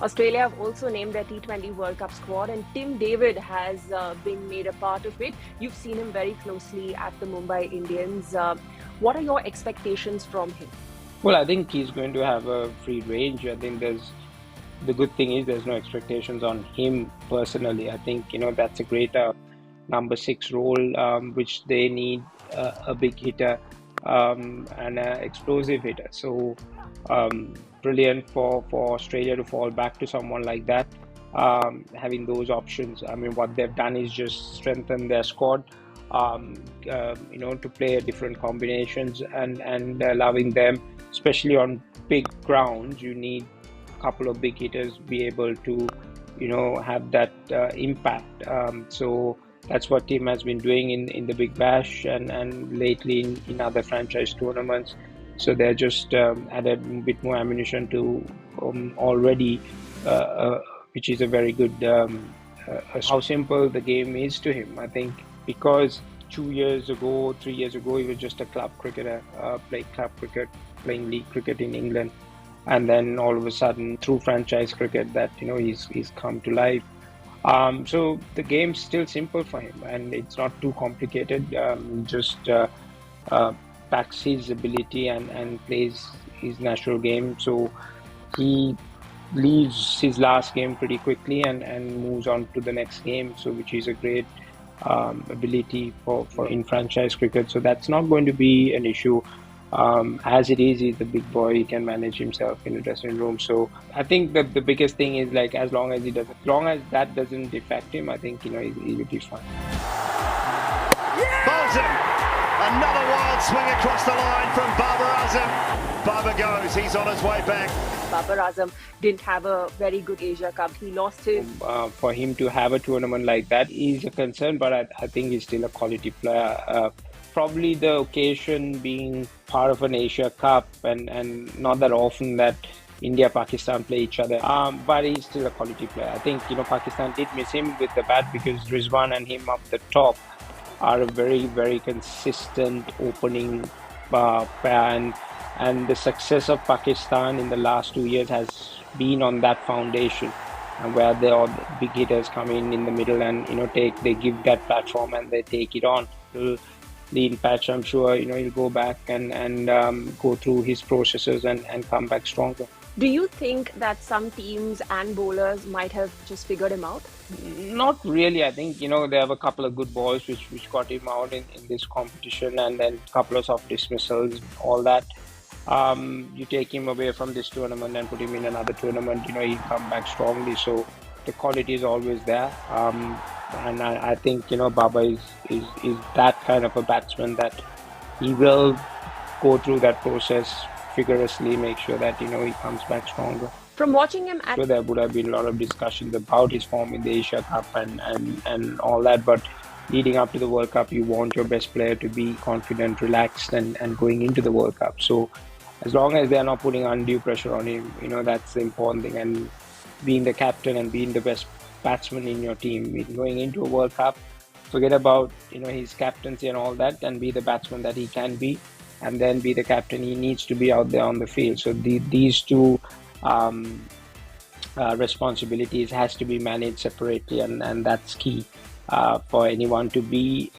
Australia have also named their T20 World Cup squad, and Tim David has been made a part of it. You've seen him very closely at the Mumbai Indians. What are your expectations from him? Well, I think he's going to have a free range. I think the good thing is there's no expectations on him personally. I think, that's a great number six role, which they need a big hitter and an explosive hitter. So brilliant for Australia to fall back to someone like that, having those options. I mean, what they've done is just strengthen their squad, to play different combinations and allowing them, especially on big grounds, you need a couple of big hitters be able to, have that impact. So that's what Tim has been doing in the Big Bash and lately in other franchise tournaments. So they're just added a bit more ammunition to already, which is a very good, how simple the game is to him. I think because 2 years ago, 3 years ago, he was just a club cricketer, playing club cricket, playing league cricket in England. And then all of a sudden, through franchise cricket, that, he's come to life. So the game's still simple for him, and it's not too complicated. Just packs his ability and plays his natural game. So he leaves his last game pretty quickly and moves on to the next game. So which is a great ability for in franchise cricket. So that's not going to be an issue. As it is, he's the big boy. He can manage himself in the dressing room. So I think that the biggest thing is as long as that doesn't affect him, I think he'll be fine. Bolton, another wild swing across the line from Babar Azam. Babar goes. He's on his way back. Babar Azam didn't have a very good Asia Cup. He lost his. For him to have a tournament like that is a concern, but I think he's still a quality player. Probably the occasion being part of an Asia Cup and not that often that India-Pakistan play each other. But he's still a quality player. I think, Pakistan did miss him with the bat because Rizwan and him up the top are a very, very consistent opening pair. And the success of Pakistan in the last 2 years has been on that foundation, and where all the big hitters come in the middle and, they give that platform and they take it on. Lean Patch, I'm sure, he'll go back and go through his processes and come back stronger. Do you think that some teams and bowlers might have just figured him out? Not really. I think, they have a couple of good balls which got him out in this competition, and then a couple of soft dismissals, all that. You take him away from this tournament and put him in another tournament, he'll come back strongly. So the quality is always there. And I think, Baba is that kind of a batsman that he will go through that process vigorously, make sure that, he comes back stronger. From watching him So there would have been a lot of discussions about his form in the Asia Cup and all that, but leading up to the World Cup, you want your best player to be confident, relaxed and going into the World Cup. So as long as they're not putting undue pressure on him, that's the important thing. And being the captain and being the best batsman in your team, going into a World Cup, forget about his captaincy and all that, and be the batsman that he can be, and then be the captain. He needs to be out there on the field. So these two responsibilities has to be managed separately, and that's key for anyone to be